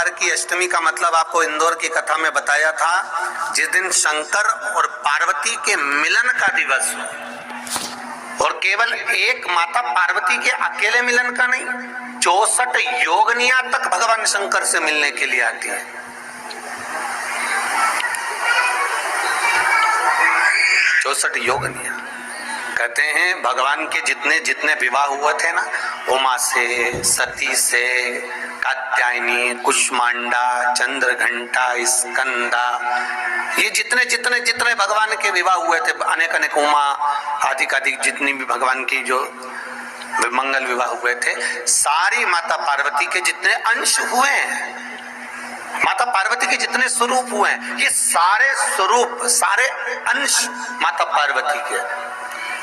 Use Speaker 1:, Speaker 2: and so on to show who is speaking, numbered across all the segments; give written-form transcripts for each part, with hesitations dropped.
Speaker 1: सोमवार की अष्टमी का मतलब आपको इंदौर की कथा में बताया था, जिस दिन शंकर और पार्वती के मिलन का दिवस हो। और केवल एक माता पार्वती के अकेले मिलन का नहीं, 64 योगनियां तक भगवान शंकर से मिलने के लिए आती है। 64 योगनियां। कहते हैं भगवान के जितने जितने विवाह हुए थे ना, उमा से, सती से, कात्यायनी, कुष्मांडा, चंद्रघंटा, स्कंदा, ये जितने जितने जितने भगवान के विवाह हुए थे, अनेक अनेक उमा अधिक अधिक जितनी भी भगवान की जो मंगल विवाह हुए थे, सारी माता पार्वती के जितने अंश हुए हैं, माता पार्वती के जितने स्वरूप हुए हैं, ये सारे स्वरूप सारे अंश माता पार्वती के।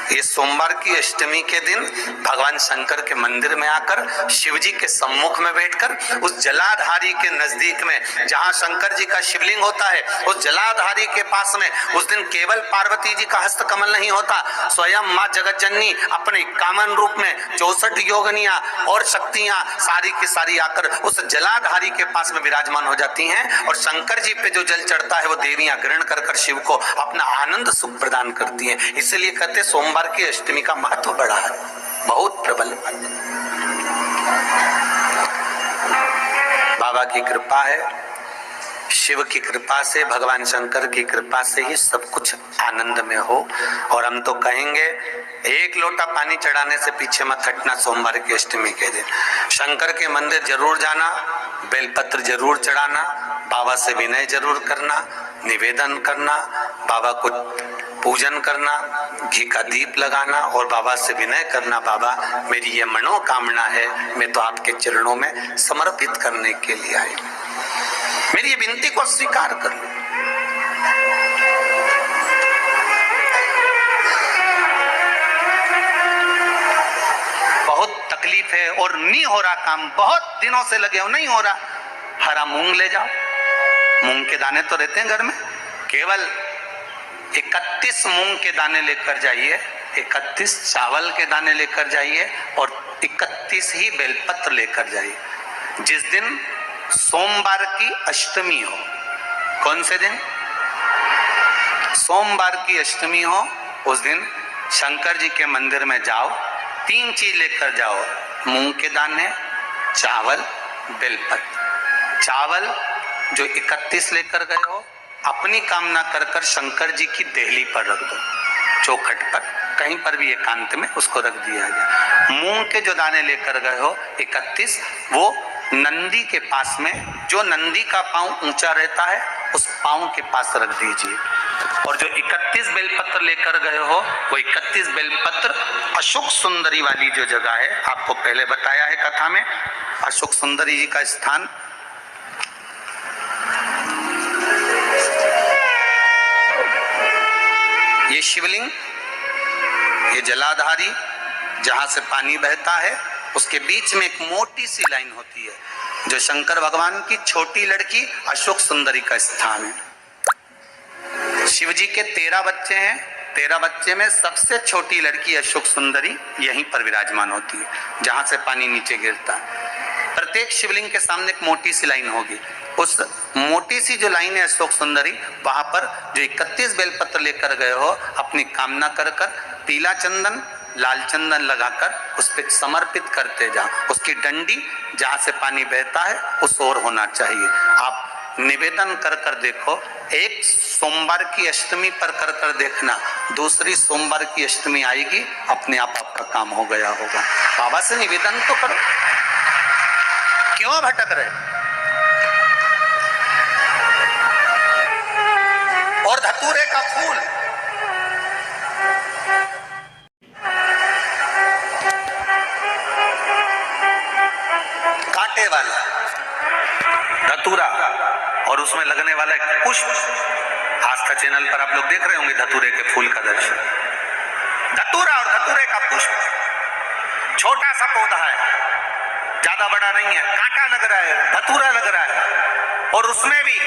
Speaker 1: ये सोमवार की अष्टमी के दिन भगवान शंकर के मंदिर में आकर शिव जी के सम्मुख में बैठकर उस जलाधारी के नजदीक में, जहां शंकर जी का शिवलिंग होता है, उस जलाधारी के पास में उस दिन केवल पार्वती जी का हस्त कमल नहीं होता, स्वयं मां जगत जननी अपने कामन रूप में 64 योगनियां और शक्तियां सारी की सारी आकर उस जलाधारी के पास में विराजमान हो जाती हैं। और शंकर जी पे जो जल चढ़ता है वो देवियां ग्रहण कर कर शिव को अपना आनंद सुख प्रदान करती हैं। इसलिए कहते सोमवार की अष्टमी का महत्व बड़ा है, बहुत प्रबल। बाबा की कृपा है, शिव की कृपा से, भगवान शंकर की कृपा से ही सब कुछ आनंद में हो। और हम तो कहेंगे एक लोटा पानी चढ़ाने से पीछे मत हटना। सोमवार की अष्टमी के दिन शंकर के मंदिर जरूर जाना, बेलपत्र जरूर चढ़ाना, बाबा से विनय जरूर करना, निवेदन करना, बाबा को पूजन करना, घी का दीप लगाना और बाबा से विनय करना, बाबा मेरी ये मनोकामना है, मैं तो आपके चरणों में समर्पित करने के लिए आई, मेरी ये विनती को स्वीकार कर लो। बहुत तकलीफ है और नहीं हो रहा काम, बहुत दिनों से लगे हो, नहीं हो रहा, हरा मूंग ले जाओ। मूंग के दाने तो रहते हैं घर में, केवल 31 मूंग के दाने लेकर जाइए, 31 चावल के दाने लेकर जाइए और 31 ही बेलपत्र लेकर जाइए। जिस दिन सोमवार की अष्टमी हो, कौन से दिन? सोमवार की अष्टमी हो, उस दिन शंकर जी के मंदिर में जाओ, 3 चीज लेकर जाओ, मूंग के दाने, चावल, बेलपत्र। चावल जो 31 लेकर गए हो, अपनी कामना कर कर शंकर जी की देहली पर रख दो, चौखट पर, कहीं पर भी एकांत में उसको रख दिया गया। मूंग के जो दाने लेकर गए हो 31, वो नंदी के पास में, जो नंदी का पांव ऊंचा रहता है उस पांव के पास रख दीजिए। और जो 31 बेलपत्र लेकर गए हो, वो 31 बेलपत्र अशोक सुंदरी वाली जो जगह है, आपको पहले बताया है कथा में, अशोक सुंदरी जी का स्थान ये शिवलिंग, ये जलाधारी जहां से पानी बहता है, उसके बीच में एक मोटी सी लाइन होती है, जो शंकर भगवान की छोटी लड़की अशोक सुंदरी का स्थान है। शिव जी के 13 बच्चे हैं, 13 बच्चे में सबसे छोटी लड़की अशोक सुंदरी यहीं पर विराजमान होती है, जहां से पानी नीचे गिरता है। प्रत्येक शिवलिंग के सामने एक मोटी सी लाइन होगी, उस मोटी सी जो लाइन है अशोक सुंदरी, वहां पर जो 31 बेलपत्र लेकर गए हो, अपनी कामना कर कर पीला चंदन, लाल चंदन लगाकर उस पर समर्पित करते जाओ। उसकी डंडी जहां से पानी बहता है उस ओर होना चाहिए। आप निवेदन कर कर देखो, एक सोमवार की अष्टमी पर कर कर देखना, दूसरी सोमवार की अष्टमी आएगी, अपने आप आपका काम हो गया होगा। बाबा से निवेदन तो करो, क्यों भटक रहे? और धतूरे का फूल, कांटे वाला धतूरा और उसमें लगने वाला एक पुष्प, आस्था चैनल पर आप लोग देख रहे होंगे धतूरे के फूल का दर्शन। धतूरा और धतूरे का पुष्प छोटा सा पौधा है, ज्यादा बड़ा नहीं है, कांटा लग रहा है, धतूरा लग रहा है, और उसमें भी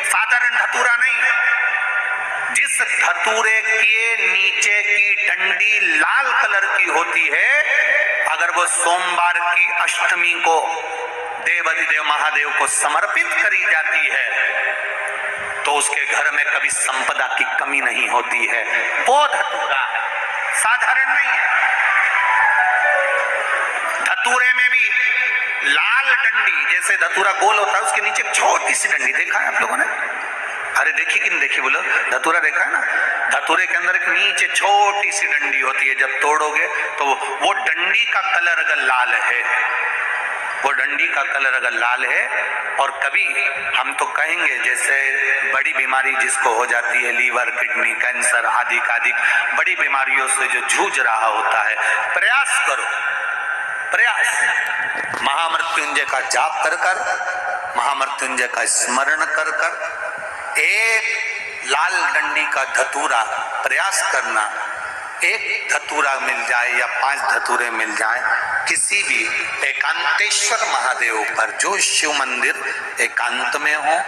Speaker 1: साधारण धतूरा नहीं, जिस धतूरे के नीचे की डंडी लाल कलर की होती है, अगर वो सोमवार की अष्टमी को देवाधिदेव महादेव को समर्पित करी जाती है तो उसके घर में कभी संपदा की कमी नहीं होती है। वो धतूरा है, साधारण नहीं है। धतूरे में भी लाल डंडी, जैसे धतूरा गोल होता है उसके नीचे छोटी सी डंडी, देखा है आप लोगों ने? अरे देखी कि नहीं देखी बोलो? धतूरा देखा है ना? धतूरे के अंदर एक नीचे छोटी सी डंडी होती है, जब तोड़ोगे तो वो डंडी का कलर अगर लाल है, वो डंडी का कलर अगर लाल है, और कभी हम तो कहेंगे जैसे बड़ी बीमारी जिसको हो जाती है, लीवर, किडनी, कैंसर आदि आदि बड़ी बीमारियों से जो जूझ रहा होता है, प्रयास करो, प्रयास महामृत्युंजय का जाप कर कर, महामृत्युंजय का स्मरण कर कर, एक लाल डंडी का धतूरा प्रयास करना, एक धतूरा मिल जाए या 5 धतूरे मिल जाए किसी भी एकांतेश्वर महादेव पर, जो शिव मंदिर एकांत में हो,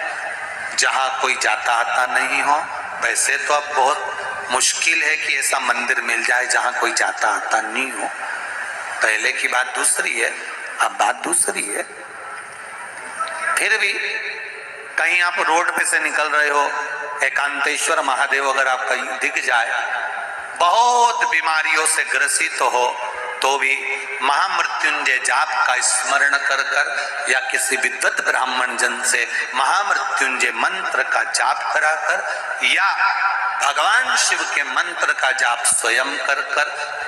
Speaker 1: जहां कोई जाता आता नहीं हो। वैसे तो अब बहुत मुश्किल है कि ऐसा मंदिर मिल जाए जहां कोई जाता आता नहीं हो। पहले की बात दूसरी है, अब बात दूसरी है। फिर भी कहीं आप रोड पे से निकल रहे हो, एकांतेश्वर महादेव अगर आपका दिख जाए, बहुत बीमारियों से ग्रसित हो, तो भी महामृत्युंजय जाप का स्मरण कर कर या किसी विद्वत ब्राह्मण जन से महामृत्युंजय मंत्र का जाप कराकर या भगवान शिव के मंत्र का जाप स्वयं कर कर,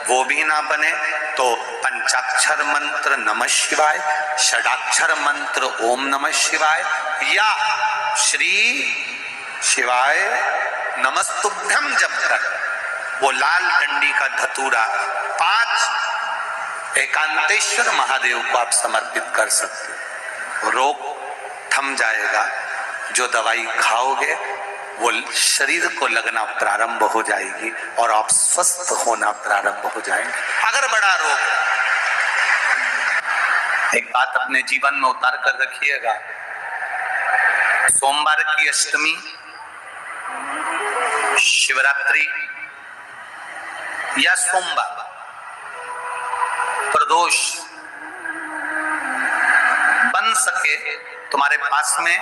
Speaker 1: वो भी ना बने तो पंचाक्षर मंत्र नमः शिवाय, षडाक्षर मंत्र ओम नमः शिवाय या श्री शिवाय नमस्तुभ्यम जप कर वो लाल डंडी का धतूरा 5 एकांतेश्वर महादेव को आप समर्पित कर सकते हो। रोग थम जाएगा, जो दवाई खाओगे वो शरीर को लगना प्रारंभ हो जाएगी और आप स्वस्थ होना प्रारंभ हो जाएंगे। अगर बड़ा रोग, एक बात अपने जीवन में उतार कर रखिएगा, सोमवार की अष्टमी, शिवरात्रि या सोमवार, प्रदोष बन सके तुम्हारे पास में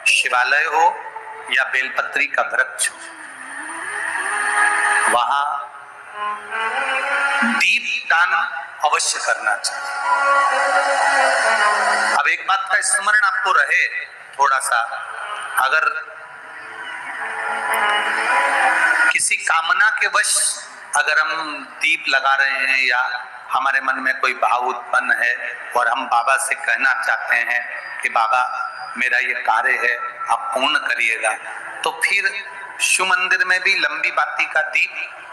Speaker 1: शिवालय हो या बेलपत्री का वृक्ष, वहां दीपदान अवश्य करना चाहिए। अब एक बात का स्मरण आपको रहे थोड़ा सा, अगर किसी कामना के वश अगर हम दीप लगा रहे हैं या हमारे मन में कोई भाव उत्पन्न है और हम बाबा से कहना चाहते हैं कि बाबा मेरा ये कार्य है आप पूर्ण करिएगा, तो फिर शिव मंदिर में भी लंबी बाती का दीप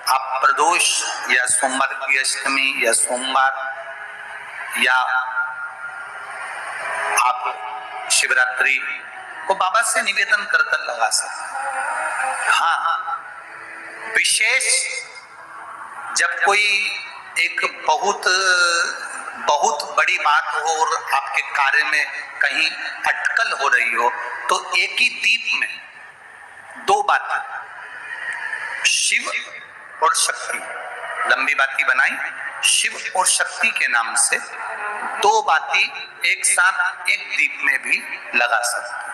Speaker 1: आप प्रदोष या सोमवार की अष्टमी या सोमवार या आप शिवरात्रि को बाबा से निवेदन कर कर लगा सकते। हाँ, विशेष जब कोई एक बहुत बड़ी बात हो और आपके कार्य में कहीं अटकल हो रही हो, तो एक ही दीप में 2 बातें, शिव और शक्ति, लंबी बाती बनाई, शिव और शक्ति के नाम से 2 बाती एक साथ एक दीप में भी लगा सकते।